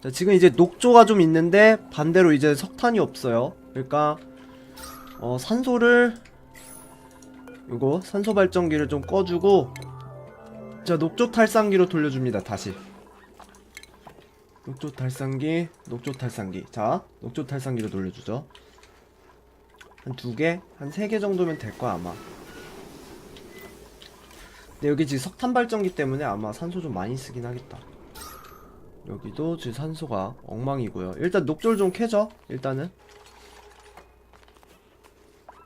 자, 지금 이제 녹조가 좀 있는데 반대로 이제 석탄이 없어요. 그러니까 산소를 요거 산소 발전기를 좀 꺼주고, 자, 녹조 탈산기로 돌려줍니다. 다시 녹조 탈산기, 녹조 탈산기. 자, 녹조 탈산기로 돌려주죠. 한 2개? 한 3개 정도면 될 거야 아마. 근데 여기 지금 석탄 발전기 때문에 아마 산소 좀 많이 쓰긴 하겠다. 여기도 지금 산소가 엉망이고요. 일단 녹조를 좀 캐죠. 일단은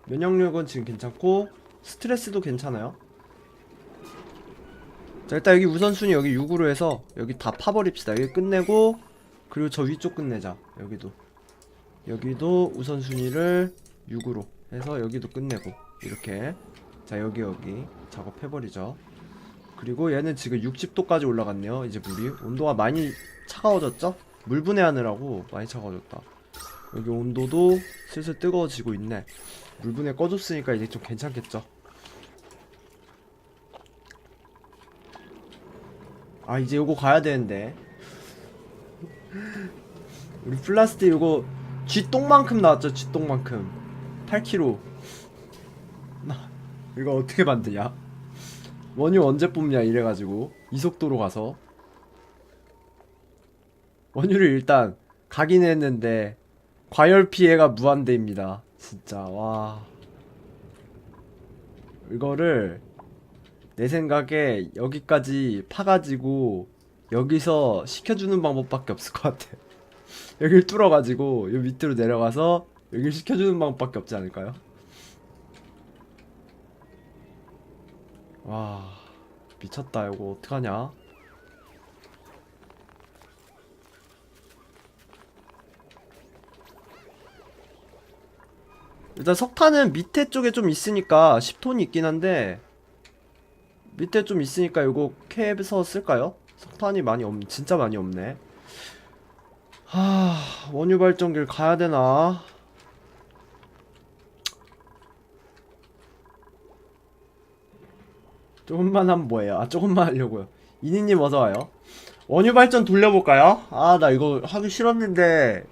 면역력은 지금 괜찮고 스트레스도 괜찮아요. 자, 일단 여기 우선순위 여기 6으로 해서 여기 다 파버립시다. 여기 끝내고, 그리고 저 위쪽 끝내자. 여기도 우선순위를 6으로 해서 여기도 끝내고, 이렇게. 자, 여기 작업해버리죠. 그리고 얘는 지금 60도까지 올라갔네요. 이제 물이 온도가 많이 차가워졌죠? 물 분해하느라고 많이 차가워졌다. 여기 온도도 슬슬 뜨거워지고 있네. 물 분해 꺼줬으니까 이제 좀 괜찮겠죠? 아, 이제 요거 가야 되는데. 우리 플라스틱 요거 쥐똥만큼 나왔죠. 쥐똥만큼 8kg. 이거 어떻게 만드냐? 원유 언제 뽑냐 이래가지고 이속도로 가서 원유를 일단 가긴 했는데 과열 피해가 무한대입니다. 진짜. 와, 이거를 내 생각에 여기까지 파가지고 여기서 시켜주는 방법밖에 없을 것 같아. 여길 뚫어가지고 요 밑으로 내려가서 여길 시켜주는 방법밖에 없지 않을까요? 와, 미쳤다. 이거 어떡하냐. 일단 석탄은 밑에 쪽에 좀 있으니까 10톤이 있긴 한데, 밑에 좀 있으니까 이거 캡에서 쓸까요? 석탄이 진짜 많이 없네. 하, 원유 발전기를 가야 되나? 조금만 하면 뭐예요? 아, 조금만 하려고요. 이니님 어서와요. 원유 발전 돌려볼까요? 아, 나 이거 하기 싫었는데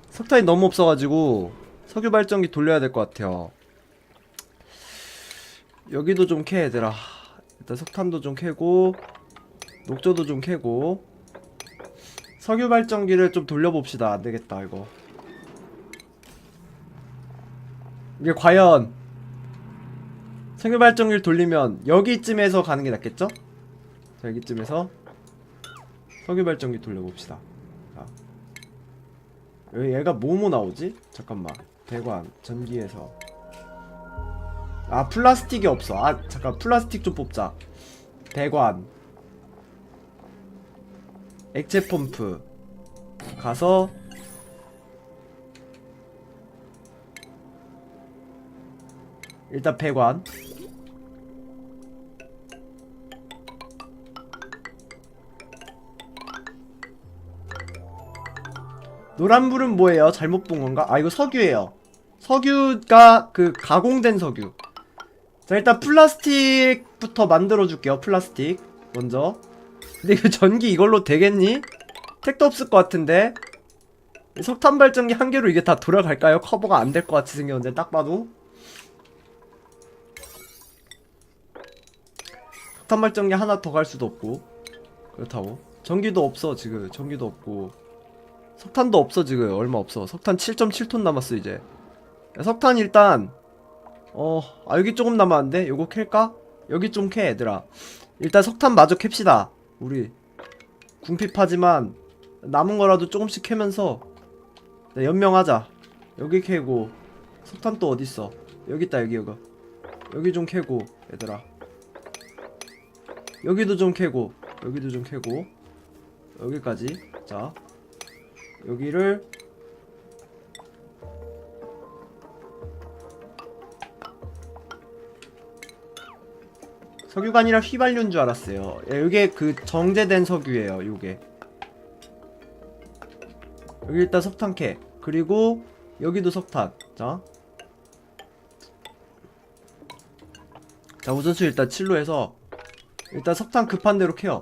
석탄이 너무 없어가지고 석유 발전기 돌려야 될 것 같아요. 여기도 좀 캐, 얘들아. 일단 석탄도 좀 캐고 녹조도 좀 캐고 석유 발전기를 좀 돌려봅시다. 안되겠다 이거. 이게 과연 석유 발전기를 돌리면 여기쯤에서 가는 게 낫겠죠? 자, 여기쯤에서 석유 발전기 돌려봅시다. 자, 여기 얘가 뭐뭐 나오지? 잠깐만. 배관 전기에서, 아, 플라스틱이 없어. 아, 잠깐, 플라스틱 좀 뽑자. 배관, 액체 펌프 가서 일단 배관, 노란불은 뭐예요? 잘못 본 건가? 아, 이거 석유예요. 석유가 그 가공된 석유. 자, 일단 플라스틱부터 만들어 줄게요. 플라스틱 먼저. 근데 이거 전기 이걸로 되겠니? 택도 없을 것 같은데. 석탄 발전기 한 개로 이게 다 돌아갈까요? 커버가 안 될 것 같이 생겼는데 딱 봐도. 석탄 발전기 하나 더 갈 수도 없고. 그렇다고 전기도 없어. 지금 전기도 없고 석탄도 없어. 지금 얼마 없어. 석탄 7.7톤 남았어 이제. 야, 석탄 일단 아, 여기 조금 남았는데 요거 캘까? 여기 좀 캐, 얘들아. 일단 석탄 마저 캡시다. 우리 궁핍하지만 남은 거라도 조금씩 캐면서 연명하자. 여기 캐고 석탄 또 어딨어? 여기 있다. 여기 좀 캐고, 얘들아. 여기도 좀 캐고, 여기도 좀 캐고, 여기까지. 자, 여기를 석유가 아니라 휘발유인 줄 알았어요. 야, 요게 그 정제된 석유예요. 요게 여기 일단 석탄 캐. 그리고 여기도 석탄. 자, 우선순위 일단 7로 해서 일단 석탄 급한 대로 캐요.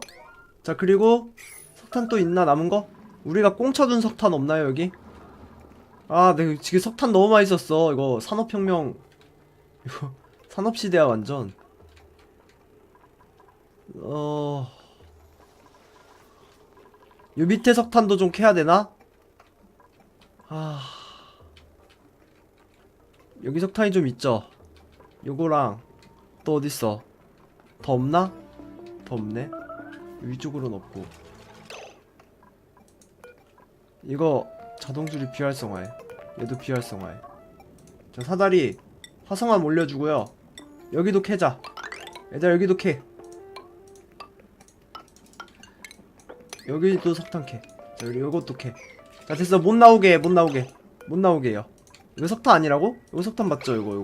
자, 그리고 석탄 또 있나 남은 거? 우리가 꽁쳐둔 석탄 없나요 여기? 아 내가 지금 석탄 너무 많이 썼어. 이거 산업혁명 이거 산업시대야 완전. 요 밑에 석탄도 좀 캐야 되나? 아 여기 석탄이 좀 있죠? 요거랑 또 어딨어? 더 없나? 더 없네. 위쪽으로는 없고. 이거 자동줄이 비활성화해. 얘도 비활성화해. 자 사다리 화성함 올려주고요. 여기도 캐자. 얘들아 여기도 캐. 여기도 석탄 캐. 자 그리고 요것도 캐. 자 됐어. 못 나오게 해. 못 나오게. 못 나오게 해요. 이거 석탄 아니라고? 이거 석탄 맞죠? 이거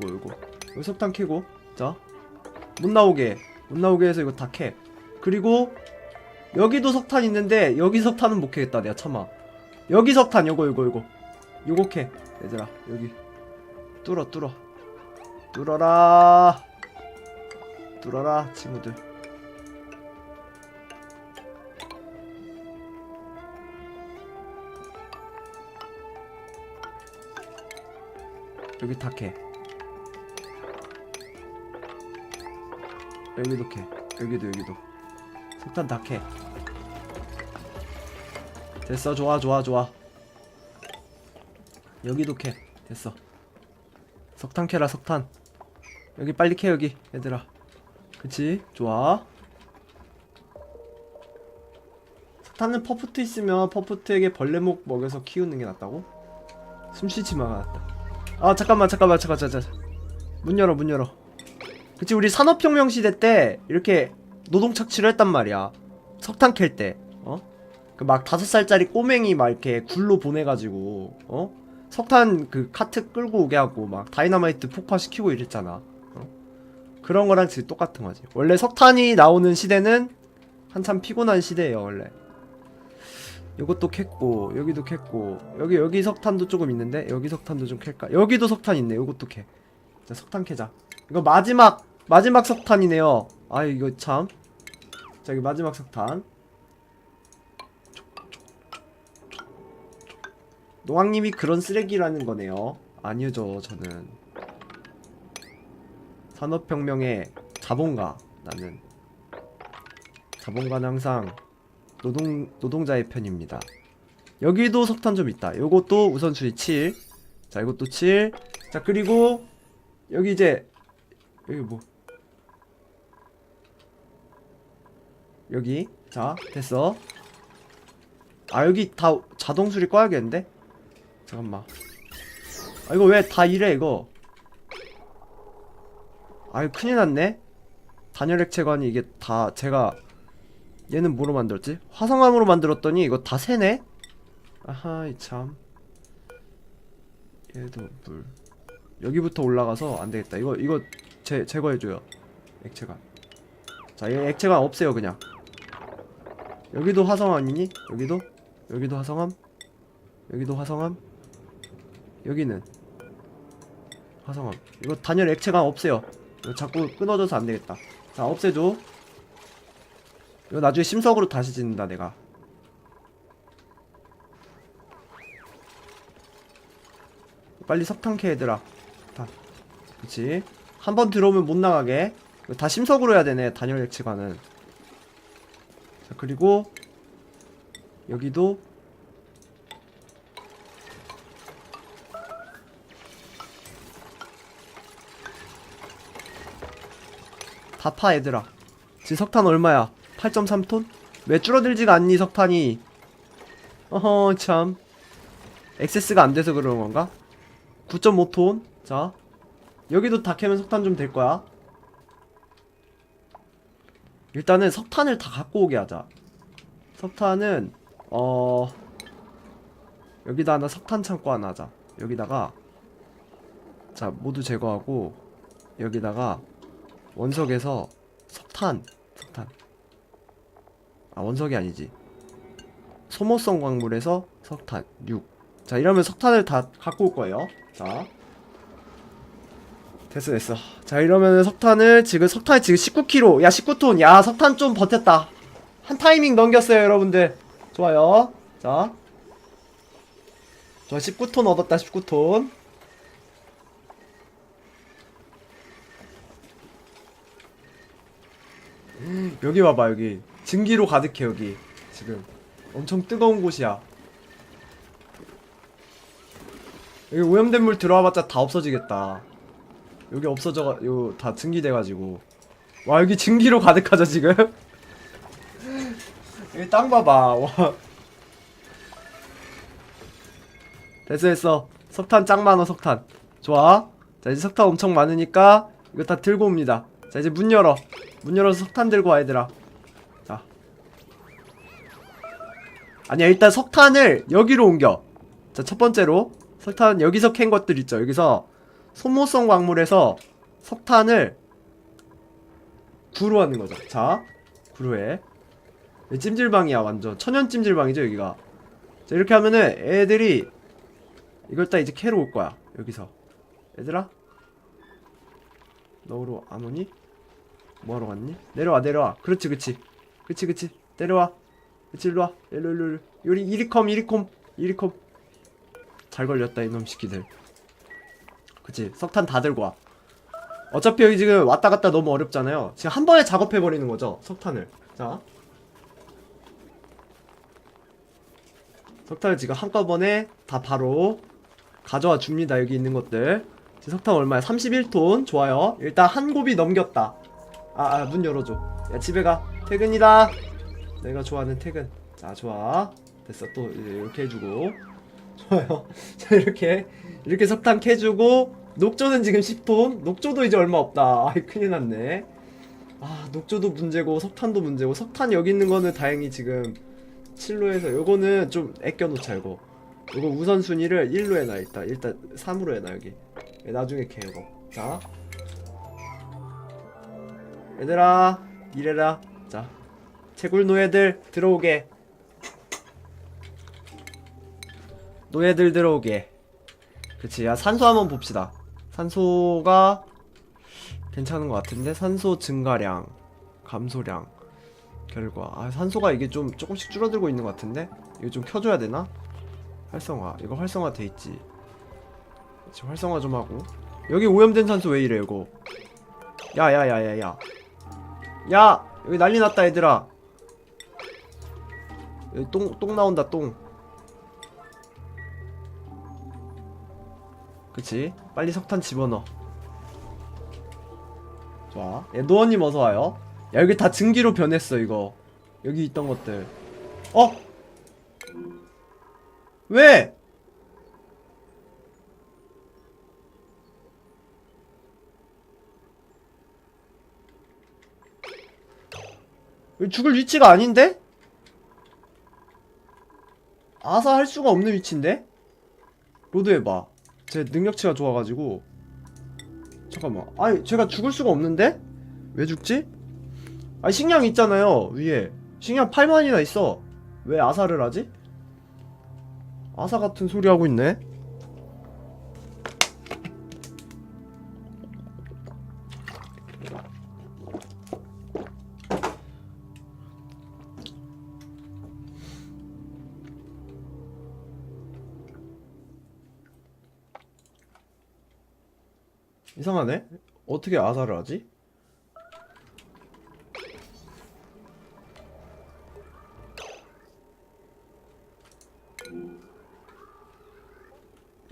이거 석탄 캐고. 자 못 나오게 해. 못 나오게 해서 이거 다 캐. 그리고 여기도 석탄 있는데 여기 석탄은 못 캐겠다. 내가 참아. 여기 석탄 요거 요거 캐. 얘들아 여기 뚫어 뚫어라 친구들. 여기 다 캐. 여기도 캐. 여기도 석탄 다 캐. 됐어. 좋아 여기도 캐. 됐어. 석탄 캐라 석탄. 여기 빨리 캐 여기 얘들아. 그치? 좋아. 석탄은 퍼프트 있으면 퍼프트에게 벌레목 먹여서 키우는 게 낫다고? 숨쉬지마. 아 잠깐만 문 열어. 그치 우리 산업혁명 시대 때 이렇게 노동 착취를 했단 말이야. 석탄 캘 때. 그 막 5살짜리 꼬맹이 막 이렇게 굴로 보내가지고 석탄 그 카트 끌고 오게 하고 막 다이너마이트 폭파시키고 이랬잖아. 그런 거랑 진짜 똑같은 거지. 원래 석탄이 나오는 시대는 한참 피곤한 시대예요 원래. 요것도 캤고 여기도 캤고 여기 석탄도 조금 있는데 여기 석탄도 좀 캘까? 여기도 석탄 있네. 요것도 캐. 자 석탄 캐자. 이거 마지막 석탄이네요. 아 이거 참. 자 여기 마지막 석탄. 노왕님이 그런 쓰레기라는 거네요. 아니죠 저는 산업혁명의 자본가. 나는 자본가는 항상 노동자의 편입니다. 여기도 석탄 좀 있다. 요것도 우선순위 7. 자 이것도 7. 자 그리고 여기 이제 여기 뭐 여기 자 됐어. 아 여기 다 자동수리 꺼야겠는데? 잠깐만. 아 이거 왜 다 이래 이거. 아유 큰일났네. 단열액체관이 이게 다 제가 얘는 뭐로 만들었지? 화성암으로 만들었더니 이거 다 새네? 아하 참. 얘도 물. 여기부터 올라가서 안되겠다. 이거 제거해줘요. 액체관. 자, 이 액체관 없애요 그냥. 여기도 화성암이니? 여기도 화성암? 여기도 화성암? 여기는 화성암. 이거 단열 액체관 없애요. 이거 자꾸 끊어져서 안되겠다. 자 없애줘. 이거 나중에 심석으로 다시 짓는다 내가. 빨리 석탄 캐 얘들아. 다. 그치. 한번 들어오면 못 나가게. 이거 다 심석으로 해야 되네 단열 액체관은. 자 그리고 여기도 다 파 얘들아. 지금 석탄 얼마야? 8.3톤? 왜 줄어들지가 않니 석탄이? 어허 참. 액세스가 안 돼서 그러는 건가? 9.5톤. 자 여기도 다 캐면 석탄 좀 될 거야. 일단은 석탄을 다 갖고 오게 하자. 석탄은 여기다 하나 석탄 창고 하나 하자. 여기다가 자 모두 제거하고 여기다가 원석에서 석탄 아 원석이 아니지. 소모성 광물에서 석탄 6. 자 이러면 석탄을 다 갖고 올 거예요. 자 됐어. 자 이러면 석탄이 지금 19kg. 야 19톤. 야 석탄 좀 버텼다. 한 타이밍 넘겼어요 여러분들. 좋아요. 자 저 19톤 얻었다. 19톤. 여기 봐봐. 여기 증기로 가득해. 여기 지금 엄청 뜨거운 곳이야. 여기 오염된 물 들어와봤자 다 없어지겠다. 여기 없어져가, 요 다 증기돼가지고. 와, 여기 증기로 가득하죠 지금. 여기 땅 봐봐. 와. 됐어 됐어. 석탄 짱 많아. 석탄 좋아. 자, 이제 석탄 엄청 많으니까 이거 다 들고 옵니다. 자, 이제 문 열어. 문 열어서 석탄 들고 와 얘들아. 자, 아니야, 일단 석탄을 여기로 옮겨. 자, 첫 번째로 석탄 여기서 캔 것들 있죠. 여기서 소모성 광물에서 석탄을 구로하는 거죠. 자, 구로해. 찜질방이야. 완전 천연 찜질방이죠 여기가. 자, 이렇게 하면은 애들이 이걸 딱 이제 캐러 올 거야. 여기서 얘들아, 너로 안 오니? 뭐하러 갔니? 내려와 내려와. 그렇지 그렇지 그렇지 그렇지. 내려와. 그렇지. 일로와. 일로 요리 이리컴. 잘 걸렸다 이놈 새끼들. 그치. 석탄 다 들고 와. 어차피 여기 지금 왔다 갔다 너무 어렵잖아요. 지금 한 번에 작업해버리는 거죠 석탄을. 자, 석탄을 지금 한꺼번에 다 바로 가져와 줍니다. 여기 있는 것들. 지금 석탄 얼마야? 31톤. 좋아요. 일단 한 곱이 넘겼다. 문 열어줘. 야, 집에 가. 퇴근이다. 내가 좋아하는 퇴근. 자, 좋아. 됐어. 또 이렇게 해주고. 좋아요. 자, 이렇게 석탄 캐주고. 녹조는 지금 10톤. 녹조도 이제 얼마 없다. 아이, 큰일 났네. 녹조도 문제고 석탄도 문제고. 석탄 여기 있는 거는 다행히 지금 7로 해서 요거는 좀 아껴놓자. 요거 우선순위를 1로 해놔. 일단 3으로 해놔. 여기 나중에 캐. 요거. 자, 얘들아 일해라. 자, 채굴 노예들 들어오게. 노예들 들어오게. 그치. 야, 산소 한번 봅시다. 산소가 괜찮은 것 같은데. 산소 증가량, 감소량 결과. 산소가 이게 좀 조금씩 줄어들고 있는 것 같은데. 이거 좀 켜줘야 되나? 활성화. 이거 활성화 돼 있지. 지금 활성화 좀 하고. 여기 오염된 산소 왜 이래 이거. 야야야야야. 야, 여기 난리 났다 얘들아. 여기 똥 나온다. 똥. 그치. 빨리 석탄 집어넣어. 좋아. 예, 노원님 어서와요. 야, 여기 다 증기로 변했어 이거. 여기 있던 것들. 왜? 여기 죽을 위치가 아닌데? 아사할 수가 없는 위치인데? 로드해봐. 제 능력치가 좋아가지고. 잠깐만. 아니, 제가 죽을 수가 없는데? 왜 죽지? 식량 있잖아요 위에. 식량 8만이나 있어. 왜 아사를 하지? 아사 같은 소리 하고 있네. 이상하네. 어떻게 아사를 하지?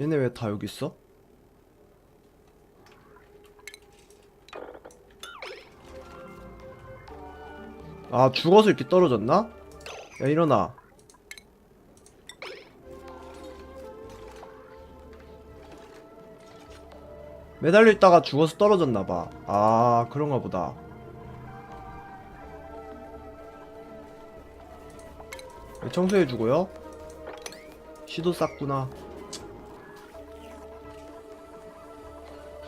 얘네 왜 다 여기 있어? 죽어서 이렇게 떨어졌나? 야, 일어나. 매달려 있다가 죽어서 떨어졌나봐. 그런가 보다. 청소해주고요. 시도 쌌구나.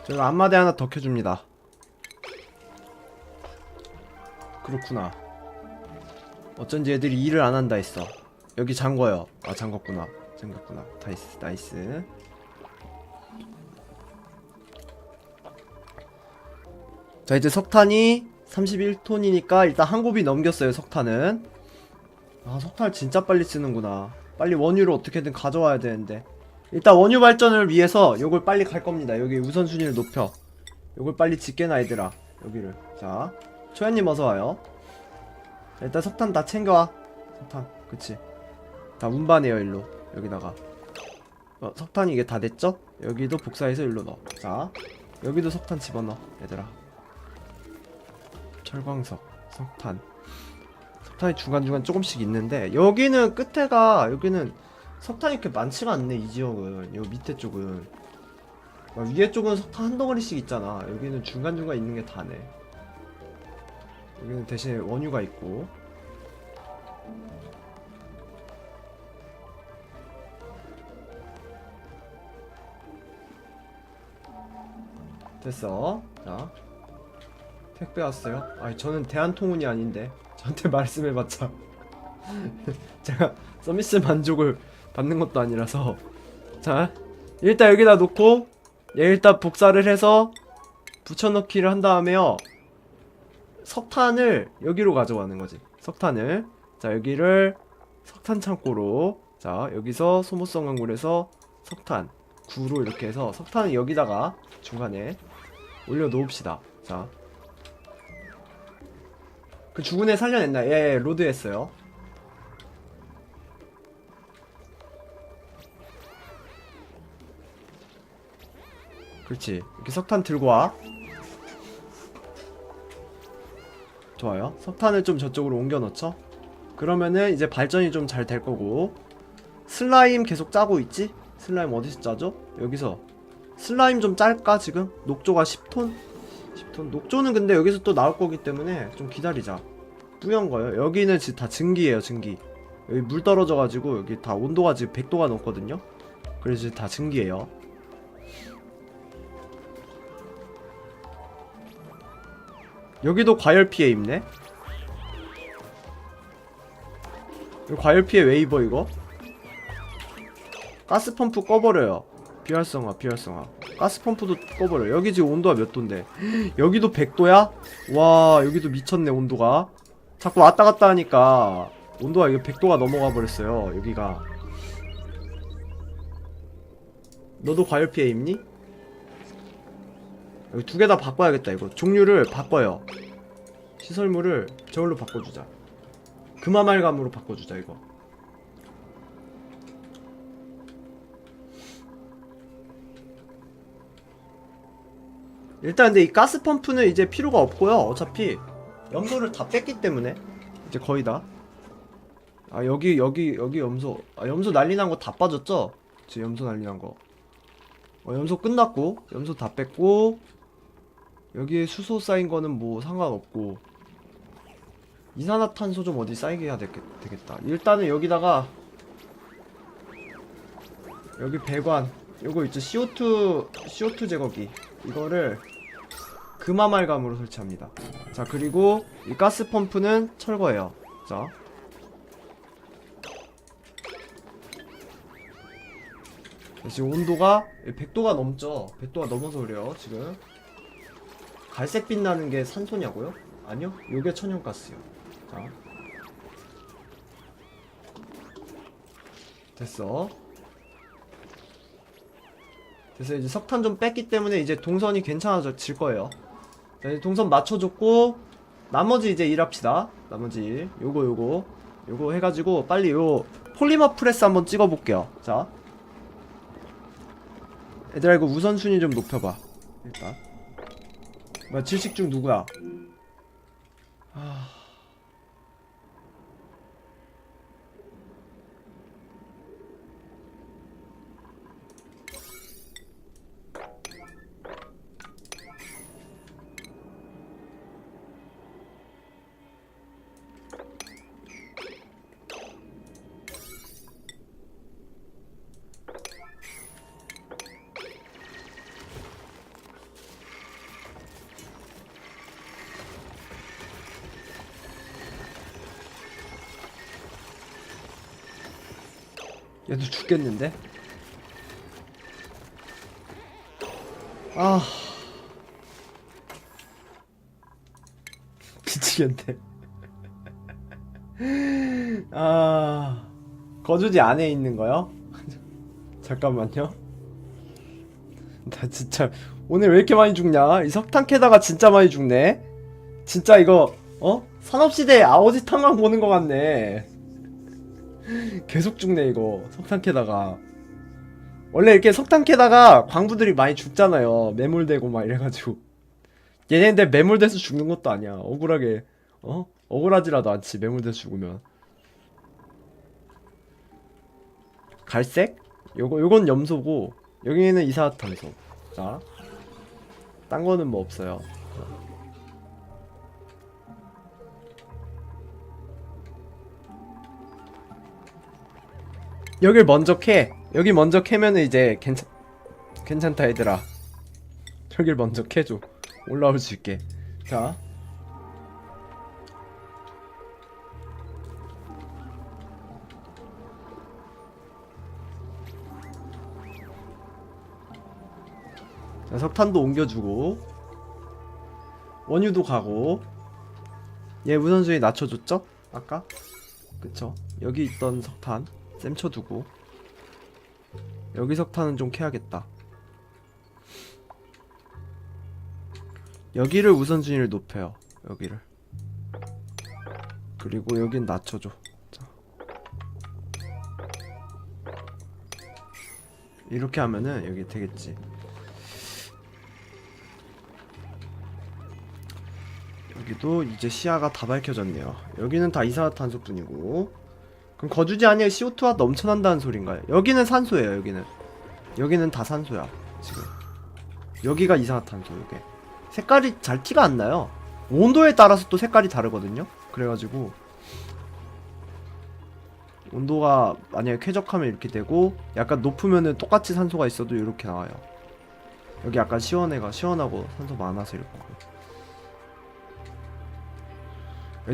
제가 앞마대 하나 더 켜줍니다. 그렇구나. 어쩐지 애들이 일을 안 한다 했어. 여기 잠궈요. 잠궜구나. 나이스. 자, 이제 석탄이 31톤이니까 일단 한 곱이 넘겼어요. 석탄은. 석탄을 진짜 빨리 쓰는구나. 빨리 원유를 어떻게든 가져와야 되는데. 일단 원유 발전을 위해서 요걸 빨리 갈 겁니다. 여기 우선순위를 높여. 요걸 빨리 짓게나 얘들아. 여기를. 자, 초연님 어서와요. 일단 석탄 다 챙겨와. 석탄 그치. 다 운반해요 일로. 여기다가 석탄이 이게 다 됐죠? 여기도 복사해서 일로 넣어. 자, 여기도 석탄 집어넣어 얘들아. 철광석, 석탄. 석탄이 중간중간 조금씩 있는데 여기는 끝에가 여기는 석탄이 이렇게 많지가 않네. 이 지역은. 요 밑에 쪽은 위에 쪽은 석탄 한 덩어리씩 있잖아. 여기는 중간중간 있는 게 다네. 여기는 대신에 원유가 있고. 됐어. 자, 택배 왔어요. 아니 저는 대한통운이 아닌데 저한테 말씀해봤자 제가 서비스 만족을 받는 것도 아니라서. 자, 일단 여기다 놓고 얘 일단 복사를 해서 붙여넣기를 한 다음에요, 석탄을 여기로 가져가는 거지. 석탄을, 자 여기를 석탄 창고로, 자 여기서 소모성 광물에서 석탄 9로 이렇게 해서 석탄을 여기다가 중간에 올려 놓읍시다. 자, 그 죽은 애 살려냈나? 예, 로드 했어요. 그렇지. 이렇게 석탄 들고 와. 좋아요. 석탄을 좀 저쪽으로 옮겨 넣죠. 그러면은 이제 발전이 좀 잘 될 거고. 슬라임 계속 짜고 있지? 슬라임 어디서 짜죠? 여기서. 슬라임 좀 짤까 지금? 녹조가 10톤? 10톤? 녹조는 근데 여기서 또 나올 거기 때문에 좀 기다리자. 뿌연 거요. 여기는 지금 다 증기예요, 증기. 여기 물 떨어져가지고 여기 다 온도가 지금 100도가 넘거든요. 그래서 지금 다 증기예요. 여기도 과열 피해 입네. 이거 과열 피해 왜 입어 이거? 가스 펌프 꺼버려요. 비활성화, 비활성화. 가스 펌프도 꺼버려. 여기 지금 온도가 몇 도인데? 여기도 100도야? 와, 여기도 미쳤네 온도가. 자꾸 왔다 갔다 하니까 온도가 이게 100도가 넘어가 버렸어요. 여기가. 너도 과열 피해 입니? 여기 두 개 다 바꿔야겠다. 이거 종류를 바꿔요. 시설물을 저걸로 바꿔주자. 금화말감으로 바꿔주자 이거. 일단 근데 이 가스 펌프는 이제 필요가 없고요. 어차피 염소를 다 뺐기 때문에 이제 거의 다. 아 여기 염소. 아 염소 난리 난 거 다 빠졌죠? 지금 염소 난리 난 거. 염소 끝났고, 염소 다 뺐고, 여기에 수소 쌓인 거는 뭐 상관없고, 이산화탄소 좀 어디 쌓이게 해야 되겠다. 일단은 여기다가 여기 배관 요거 있죠. CO2 제거기 이거를 금화말감으로 설치합니다. 자, 그리고 이 가스 펌프는 철거예요. 자, 지금 온도가 100도가 넘죠. 100도가 넘어서 그래요. 지금 갈색빛 나는 게 산소냐고요? 아니요, 요게 천연가스요. 자, 됐어. 그래서 이제 석탄 좀 뺐기 때문에 이제 동선이 괜찮아질 거예요. 자, 이제 동선 맞춰줬고, 나머지 이제 일합시다. 나머지 일. 요거 해가지고 빨리 요 폴리머 프레스 한번 찍어볼게요. 자, 얘들아 이거 우선순위 좀 높여봐. 일단 뭐야, 질식 중 누구야? 아... 얘도 죽겠는데? 아... 미치겠네. 아... 거주지 안에 있는 거요? 잠깐만요. 나 진짜 오늘 왜 이렇게 많이 죽냐? 이 석탄 캐다가 진짜 많이 죽네. 진짜 이거 산업시대 아오지탕만 보는 것 같네. 계속 죽네 이거 석탄 캐다가. 원래 이렇게 석탄 캐다가 광부들이 많이 죽잖아요. 매몰되고 막 이래가지고. 얘네들 매몰돼서 죽는 것도 아니야. 억울하게 억울하지라도 않지 매몰돼서 죽으면. 갈색? 요건 염소고 여기는 이산화탄소. 자, 딴 거는 뭐 없어요. 여길 먼저 캐. 여기 먼저 캐면은 이제 괜찮다 얘들아. 여길 먼저 캐줘. 올라올 수 있게. 자, 자, 석탄도 옮겨주고 원유도 가고. 얘 우선순위 낮춰줬죠? 아까? 그쵸? 여기 있던 석탄 셈쳐두고 여기 석탄은 좀 캐야겠다. 여기를 우선순위를 높여요. 여기를. 그리고 여긴 낮춰줘. 자. 이렇게 하면은 여기 되겠지. 여기도 이제 시야가 다 밝혀졌네요. 여기는 다 이산화탄소 뿐이고. 그럼 거주지 안에 CO2가 넘쳐난다는 소린가요? 여기는 산소예요. 여기는 다 산소야 지금. 여기가 이산화탄소. 이게 색깔이 잘 티가 안 나요. 온도에 따라서 또 색깔이 다르거든요. 그래가지고 온도가 만약에 쾌적하면 이렇게 되고 약간 높으면은 똑같이 산소가 있어도 이렇게 나와요. 여기 약간 시원하고 산소 많아서 이렇게.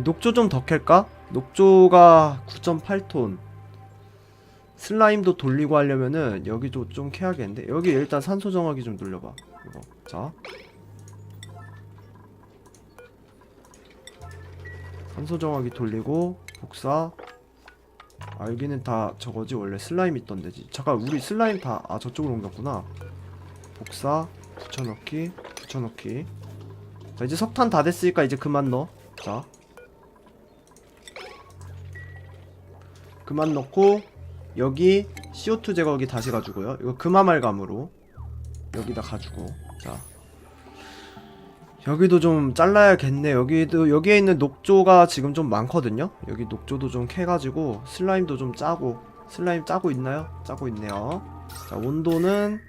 녹조 좀 더 캘까? 녹조가 9.8톤. 슬라임도 돌리고 하려면은 여기도 좀 캐야겠는데. 여기 일단 산소 정화기 좀 돌려봐. 이거. 자, 산소 정화기 돌리고 복사. 아, 여기는 다 저거지. 원래 슬라임 있던 데지. 잠깐, 우리 슬라임 다 저쪽으로 옮겼구나. 복사, 붙여넣기. 자, 이제 석탄 다 됐으니까 이제 그만 넣어. 자, 그만 넣고 여기 CO2 제거기 다시 가지고요. 이거 금아말감으로 여기다 가지고. 자, 여기도 좀 잘라야겠네. 여기에 있는 녹조가 지금 좀 많거든요. 여기 녹조도 좀 캐가지고 슬라임도 좀 짜고. 슬라임 짜고 있나요? 짜고 있네요. 자, 온도는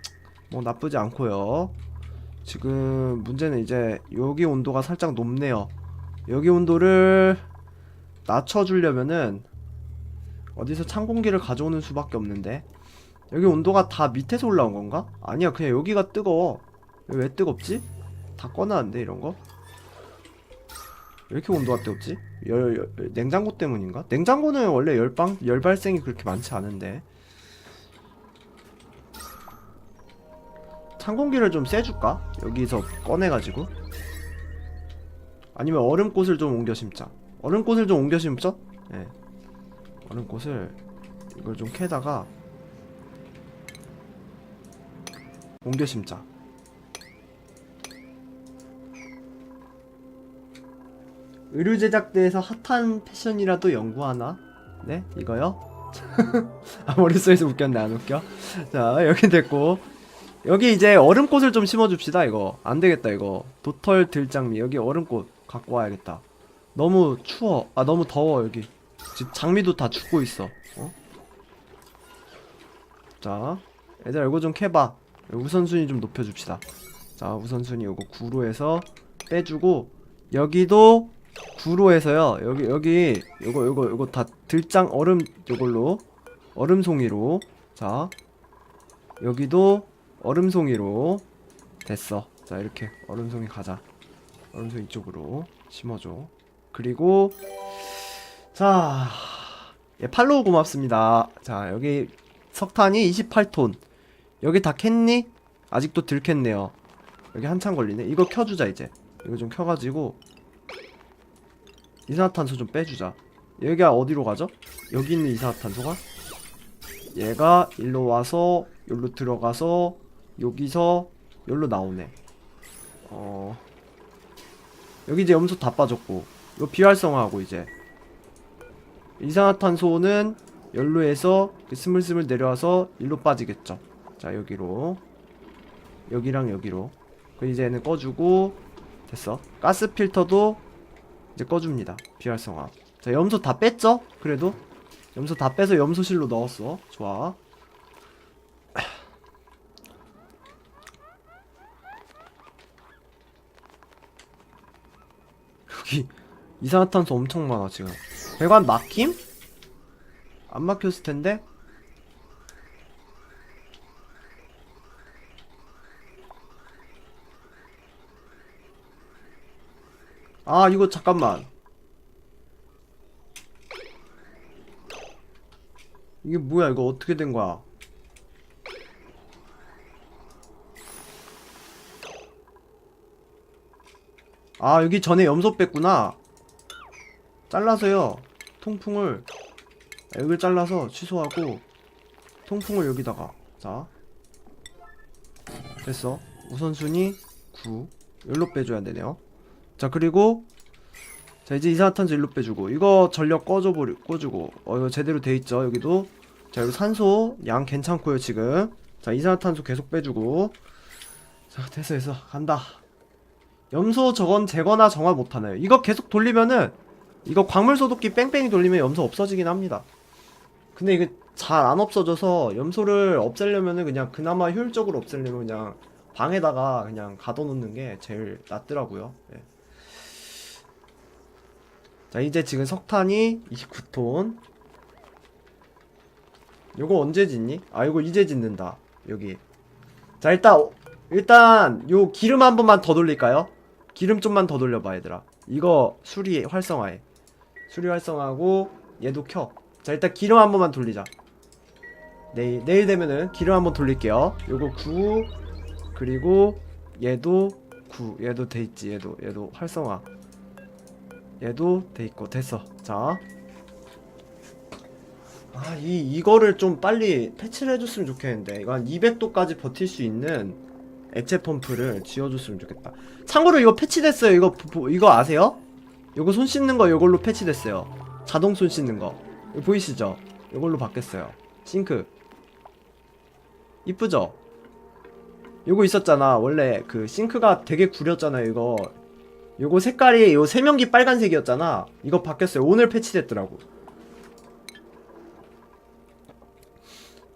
뭐 나쁘지 않고요. 지금 문제는 이제 여기 온도가 살짝 높네요. 여기 온도를 낮춰주려면은 어디서 찬 공기를 가져오는 수밖에 없는데. 여기 온도가 다 밑에서 올라온 건가? 아니야, 그냥 여기가 뜨거워. 왜 뜨겁지? 다 꺼놨는데 이런거? 왜 이렇게 온도가 뜨겁지? 냉장고 때문인가? 냉장고는 원래 열 발생이 그렇게 많지 않은데. 찬 공기를 좀 쐬줄까? 여기서 꺼내가지고. 아니면 얼음꽃을 좀 옮겨 심자. 얼음꽃을 좀 옮겨 심죠? 예. 얼음꽃을 이걸 좀 캐다가 옮겨 심자. 의류 제작대에서 핫한 패션이라도 연구하나? 네? 이거요? 아, 머릿속에서 웃겼네. 안 웃겨? 자, 여기 됐고 여기 이제 얼음꽃을 좀 심어줍시다. 이거 안되겠다. 이거 도털 들장미. 여기 얼음꽃 갖고 와야겠다. 너무 추워. 아, 너무 더워. 여기 지금 장미도 다 죽고 있어. 자, 얘들아 이거 좀 캐봐. 우선순위 좀 높여줍시다. 자, 우선순위 요거 9로 해서 빼주고 여기도 9로 해서요. 여기 요거 다 들장 얼음 요걸로 얼음송이로. 자, 여기도 얼음송이로 됐어. 자, 이렇게 얼음송이 가자. 얼음송이 이쪽으로 심어줘. 그리고 자, 예, 팔로우 고맙습니다. 자, 여기 석탄이 28톤. 여기 다 캤니? 아직도 덜 캤네요. 여기 한참 걸리네. 이거 켜주자. 이제 이거 좀 켜가지고 이산화탄소 좀 빼주자. 여기가 어디로 가죠? 여기 있는 이산화탄소가 얘가 일로 와서 여기로 들어가서 여기서 여기로 나오네. 여기 이제 염소 다 빠졌고 이거 비활성화하고 이제 이산화탄소는 열로 해서 스물스물 내려와서 일로 빠지겠죠. 자 여기로 여기랑 여기로 그 이제 얘는 꺼주고 됐어. 가스 필터도 이제 꺼줍니다. 비활성화. 자 염소 다 뺐죠? 그래도 염소 다 빼서 염소실로 넣었어. 좋아. 여기 이산화탄소 엄청 많아 지금. 배관 막힘? 안 막혔을 텐데? 아 이거 잠깐만. 이게 뭐야 이거 어떻게 된 거야? 아 여기 전에 염소 뺐구나. 잘라서요 통풍을 여기를 잘라서 취소하고 통풍을 여기다가 자 됐어. 우선순위 9 여기로 빼줘야 되네요. 자 그리고 자 이제 이산화탄소 일로 빼주고 이거 전력 꺼주고 이거 제대로 돼있죠. 여기도 자 여기 산소 양 괜찮고요 지금. 자 이산화탄소 계속 빼주고 자 됐어 간다. 염소 저건 제거나 정화 못하나요? 이거 계속 돌리면은 이거 광물 소독기 뺑뺑이 돌리면 염소 없어지긴 합니다. 근데 이게 잘 안 없어져서 염소를 없애려면은 그냥 그나마 효율적으로 없애려면 그냥 방에다가 그냥 가둬놓는 게 제일 낫더라고요. 네. 자 이제 지금 석탄이 29톤. 요거 언제 짓니? 아 요거 이제 짓는다. 여기 자 일단 요 기름 한 번만 더 돌릴까요? 기름 좀만 더 돌려봐 얘들아. 이거 수리 활성화해. 수리 활성화하고 얘도 켜. 자 일단 기름 한 번만 돌리자. 내일 되면은 기름 한번 돌릴게요. 요거 9 그리고 얘도 9 얘도 돼있지. 얘도 활성화 얘도 돼있고 됐어. 자 아 이거를 좀 빨리 패치를 해줬으면 좋겠는데 이거 한 200도까지 버틸 수 있는 액체 펌프를 지어줬으면 좋겠다. 참고로 이거 패치됐어요. 이거 아세요? 이거 손 씻는 거 이걸로 패치됐어요. 자동 손 씻는 거 이거 보이시죠? 이걸로 바뀌었어요. 싱크 이쁘죠? 요거 있었잖아. 원래 그 싱크가 되게 구렸잖아요. 요거 색깔이 요 세면기 빨간색이었잖아. 이거 바뀌었어요. 오늘 패치됐더라고.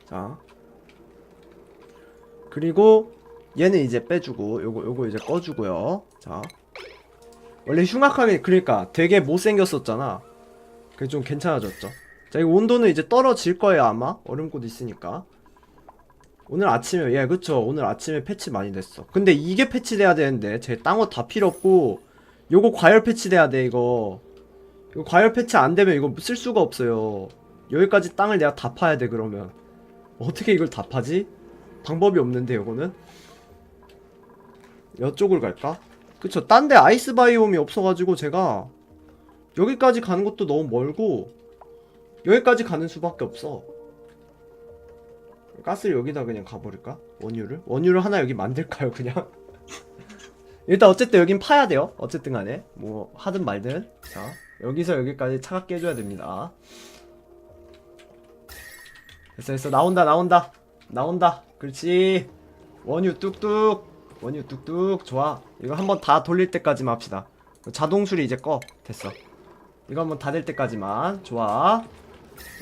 자 그리고 얘는 이제 빼주고 요거 이제 꺼주고요. 자 원래 흉악하게 그러니까 되게 못생겼었잖아. 그게 좀 괜찮아졌죠. 자 이거 온도는 이제 떨어질 거예요 아마. 얼음꽃 있으니까. 오늘 아침에 그쵸 오늘 아침에 패치 많이 됐어. 근데 이게 패치돼야 되는데 제 땅옷 다 필요 없고 요거 과열 패치돼야 돼. 이거 과열 패치 안 되면 이거 쓸 수가 없어요. 여기까지 땅을 내가 다 파야 돼. 그러면 어떻게 이걸 다 파지? 방법이 없는데 요거는 이쪽을 갈까? 그쵸 딴데 아이스 바이옴이 없어가지고 제가 여기까지 가는 것도 너무 멀고 여기까지 가는 수밖에 없어. 가스를 여기다 그냥 가버릴까? 원유를 하나 여기 만들까요 그냥? 일단 어쨌든 여긴 파야 돼요. 어쨌든 간에 뭐 하든 말든. 자 여기서 여기까지 차갑게 해줘야 됩니다. 됐어 나온다. 그렇지. 원유 뚝뚝 좋아. 이거 한번 다 돌릴 때까지만 합시다. 자동 수리 이제 꺼. 됐어. 이거 한번 다 될 때까지만. 좋아.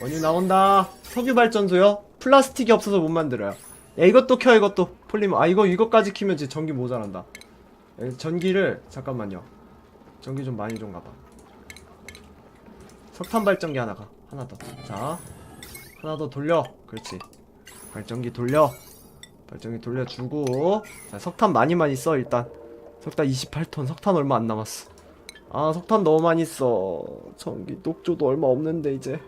원유 나온다. 석유 발전소요? 플라스틱이 없어서 못 만들어요. 야 이것도 켜. 이것도 폴리머. 아 이거까지 키면 이제 전기 모자란다. 전기를 잠깐만요. 전기 좀 많이 좀 가봐. 석탄 발전기 하나 더. 자 하나 더 돌려. 그렇지. 발전기 돌려주고. 자 석탄 많이 써. 일단 석탄 28톤. 석탄 얼마 안 남았어. 아 석탄 너무 많이 써. 전기 녹조도 얼마 없는데 이제.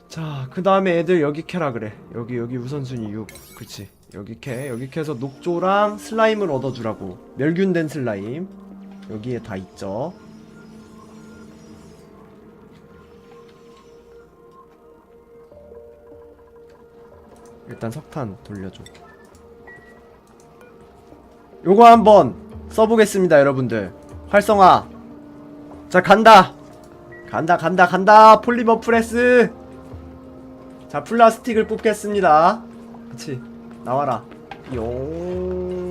자 그 다음에 애들 여기 캐라 그래. 여기 우선순위 6. 그치 여기 캐서 녹조랑 슬라임을 얻어주라고. 멸균된 슬라임 여기에 다 있죠. 일단 석탄 돌려줘. 요거 한번 써보겠습니다 여러분들. 활성화. 자 간다. 간다 폴리머 프레스. 자 플라스틱을 뽑겠습니다. 그치 나와라. 용.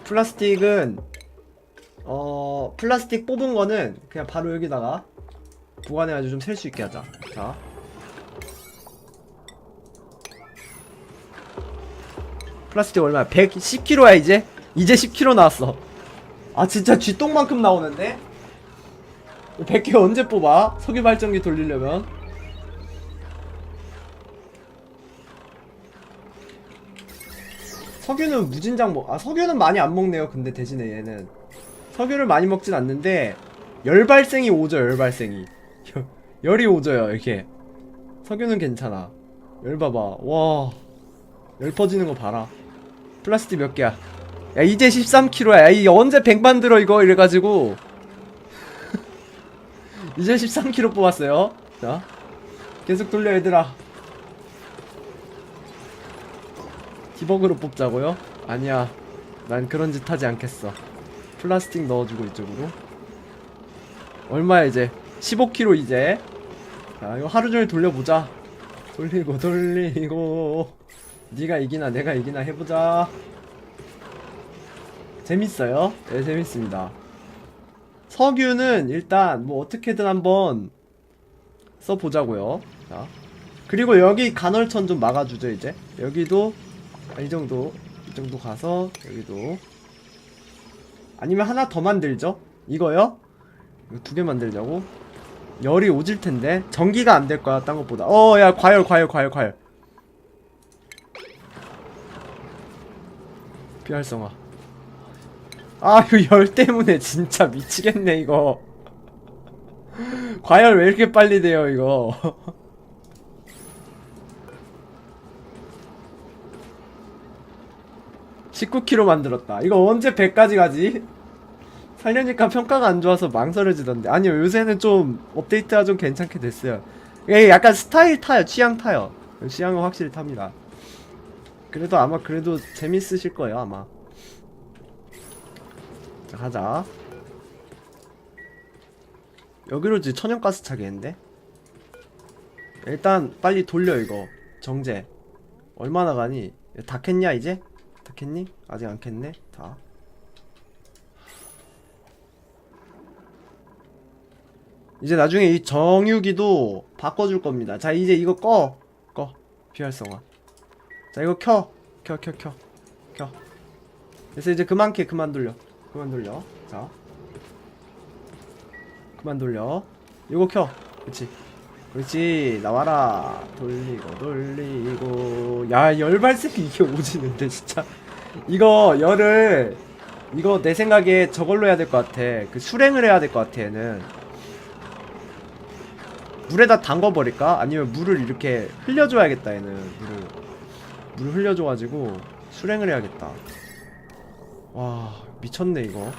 플라스틱은 플라스틱 뽑은 거는 그냥 바로 여기다가 보관해가지고 좀 셀 수 있게 하자. 자 플라스틱 얼마야? 110kg야 이제 10kg 나왔어. 아 진짜 쥐똥만큼 나오는데? 100개 언제 뽑아? 석유 발전기 돌리려면. 석유는 무진장 석유는 많이 안 먹네요. 근데 대신에 얘는 석유를 많이 먹진 않는데 열 발생이 오죠. 열 발생이 열이 오져요. 이렇게 석유는 괜찮아. 열 봐봐. 와 열 퍼지는 거 봐라. 플라스틱 몇 개야? 야 이제 13kg야. 야 이 언제 100 만들어 이거 이래가지고 이제 13kg 뽑았어요. 자 계속 돌려 얘들아. 디버그로 뽑자고요? 아니야 난 그런 짓 하지 않겠어. 플라스틱 넣어주고 이쪽으로. 얼마야 이제 15kg 이제. 자 이거 하루종일 돌려보자. 돌리고 네가 이기나 내가 이기나 해보자. 재밌어요? 네 재밌습니다. 석유는 일단 뭐 어떻게든 한번 써보자고요. 자 그리고 여기 간헐천 좀 막아주죠. 이제 여기도 이 정도 가서 여기도. 아니면 하나 더 만들죠. 이거요? 이거 2개 만들자고. 열이 오질 텐데 전기가 안 될 거야 딴 것보다. 야 과열 비활성화. 아 이거 열 때문에 진짜 미치겠네 이거. 과열 왜 이렇게 빨리 돼요 이거. 19kg 만들었다. 이거 언제 100까지 가지? 살려니까 평가가 안 좋아서 망설여지던데. 아니요 요새는 좀 업데이트가 좀 괜찮게 됐어요. 이게 약간 스타일 타요. 취향 타요. 취향은 확실히 탑니다. 그래도 아마 그래도 재밌으실 거예요 아마. 자 가자. 여기로 이제 천연가스 차겠는데? 일단 빨리 돌려 이거. 정제 얼마나 가니? 다 캤냐 이제? 다 캤니? 아직 안 캤네. 다 이제 나중에 이 정유기도 바꿔줄 겁니다. 자 이제 이거 꺼 비활성화. 자 이거 켜 그래서 이제 그만 돌려. 자 그만 돌려. 이거 켜. 그렇지 나와라. 돌리고 야 열발색이 이게 오지는데 진짜. 이거 열을 이거 내 생각에 저걸로 해야 될 것 같아. 그 수랭을 해야 될 것 같아. 얘는 물에다 담궈버릴까? 아니면 물을 이렇게 흘려줘야겠다. 얘는 물을 흘려줘가지고 수랭을 해야겠다. 와 미쳤네 이거.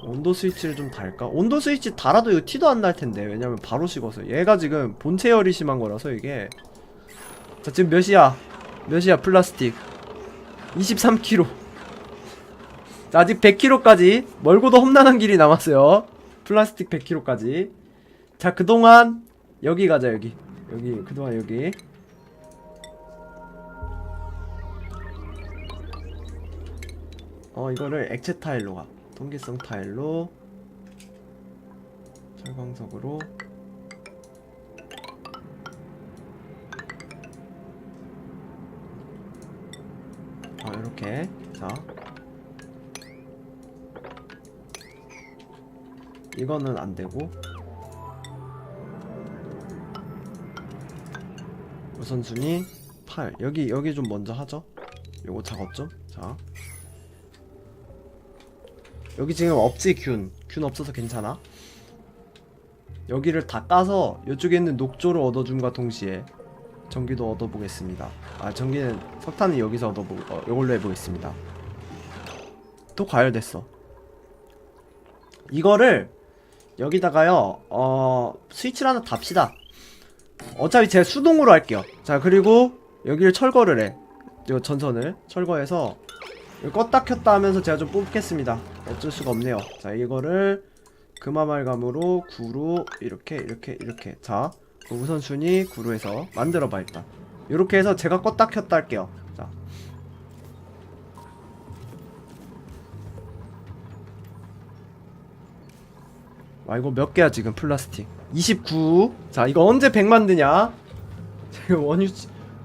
온도 스위치를 좀 달까? 온도 스위치 달아도 이거 티도 안 날 텐데. 왜냐면 바로 식어서. 얘가 지금 본체 열이 심한 거라서 이게. 자 지금 몇이야 플라스틱 23kg. 자 아직 100kg까지 멀고도 험난한 길이 남았어요. 플라스틱 100kg까지. 자 그동안 여기 가자. 여기 그동안 여기 이거를 액체 타일로 가. 통기성 타일로 철광석으로. 이렇게. 자 이거는 안 되고 우선순위 8. 여기 좀 먼저 하죠. 요거 작업 좀. 자 여기 지금 없지. 균 없어서 괜찮아. 여기를 다 까서 이쪽에 있는 녹조를 얻어줌과 동시에 전기도 얻어보겠습니다. 전기는 석탄은 여기서 얻어보고 요걸로 해보겠습니다. 또 과열됐어. 이거를 여기다가요 스위치를 하나 답시다. 어차피 제가 수동으로 할게요. 자, 그리고 여기를 철거를 해. 이 전선을 철거해서 껐다 켰다 하면서 제가 좀 뽑겠습니다. 어쩔 수가 없네요. 자, 이거를 금화말감으로 구로 이렇게 자, 우선순위 구로 해서 만들어봐. 일단 이렇게 해서 제가 껐다 켰다 할게요. 자, 와, 이거 몇 개야 지금 플라스틱 29. 자, 이거 언제 100 만드냐. 지금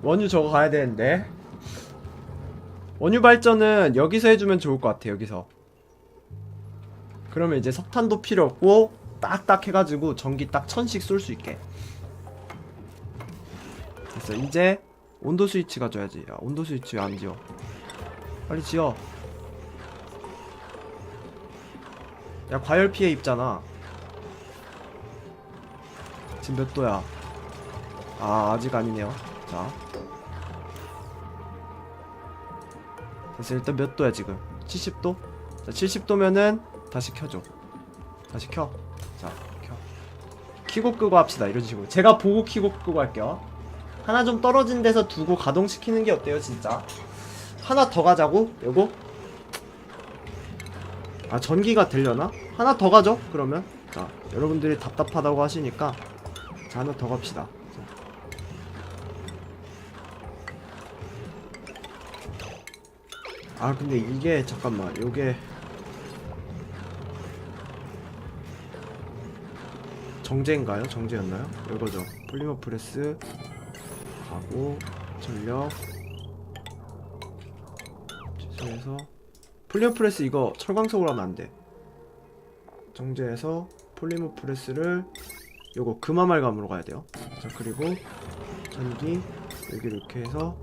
원유 저거 가야 되는데. 원유 발전은 여기서 해주면 좋을 것 같아. 여기서 그러면 이제 석탄도 필요 없고 딱딱 해가지고 전기 딱 1000씩 쏠 수 있게 됐어. 이제 온도 스위치 가져야지. 야, 온도 스위치 왜 안 지어? 빨리 지어. 야, 과열 피해 입잖아. 지금 몇 도야? 아, 아직 아니네요. 자, 됐어. 일단 몇 도야 지금? 70도? 자, 70도면은 다시 켜줘. 다시 켜. 자, 켜. 키고 끄고 합시다. 이런 식으로 제가 보고 키고 끄고 할게요. 하나 좀 떨어진 데서 두고 가동시키는 게 어때요 진짜? 하나 더 가자고? 요거? 아, 전기가 되려나? 하나 더 가죠 그러면. 자, 여러분들이 답답하다고 하시니까 자, 하나 더 갑시다. 아, 근데 이게 잠깐만, 요게 정제인가요? 정제였나요? 이거죠. 폴리머 프레스 가고 전력 취소해서 폴리머 프레스 이거 철광석으로 하면 안 돼. 정제해서 폴리머 프레스를 요거 금화말감으로 가야 돼요. 자, 그리고 전기 여기 이렇게 해서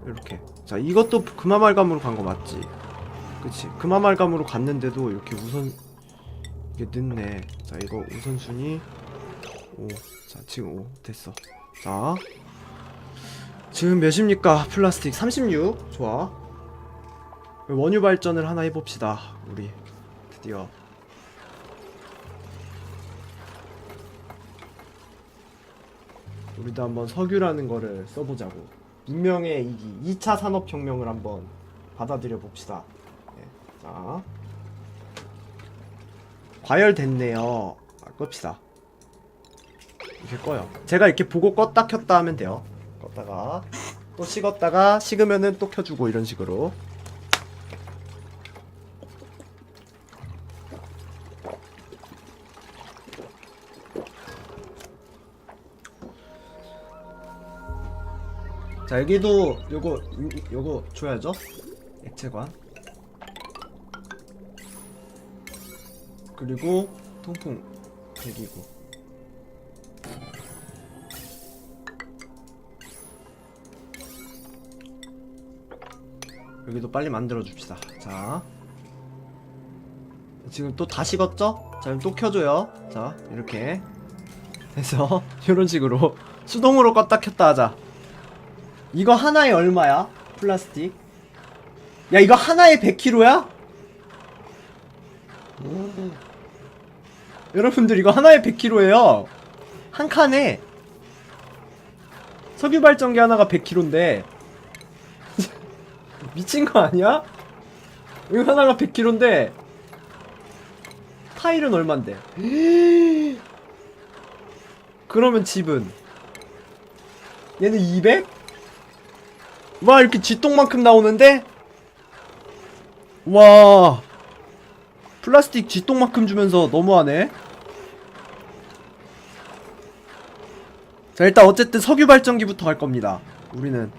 이렇게. 자, 이것도 금화말감으로 간 거 맞지? 그치? 금화말감으로 갔는데도 이렇게 우선 이게 늦네. 자, 이거 우선순위 5. 자, 지금 5 됐어. 자, 지금 몇입니까? 플라스틱 36. 좋아. 원유 발전을 하나 해봅시다. 우리 드디어. 우리도 한번 석유라는 거를 써보자고. 문명의 이기 2차 산업혁명을 한번 받아들여 봅시다. 네. 자, 과열됐네요. 아, 끕시다. 이렇게 꺼요. 제가 이렇게 보고 껐다 켰다 하면 돼요. 껐다가 또 식었다가 식으면은 또 켜주고 이런 식으로. 자, 여기도 요거 줘야죠. 액체관. 그리고 통풍 대기구. 여기도 빨리 만들어 줍시다. 자, 지금 또 다 식었죠? 자, 그럼 또 켜줘요. 자, 이렇게 해서 이런 식으로 수동으로 껐다 켰다 하자. 이거 하나에 얼마야? 플라스틱. 야, 이거 하나에 100kg야? 여러분들, 이거 하나에 100kg예요. 한 칸에 석유 발전기 하나가 100kg인데 미친 거 아니야? 이거 하나가 100kg인데 타일은 얼만데? 그러면 집은 얘는 200? 와, 이렇게 쥐똥만큼 나오는데? 와, 플라스틱 쥐똥만큼 주면서 너무하네. 자, 일단 어쨌든 석유 발전기부터 할 겁니다. 우리는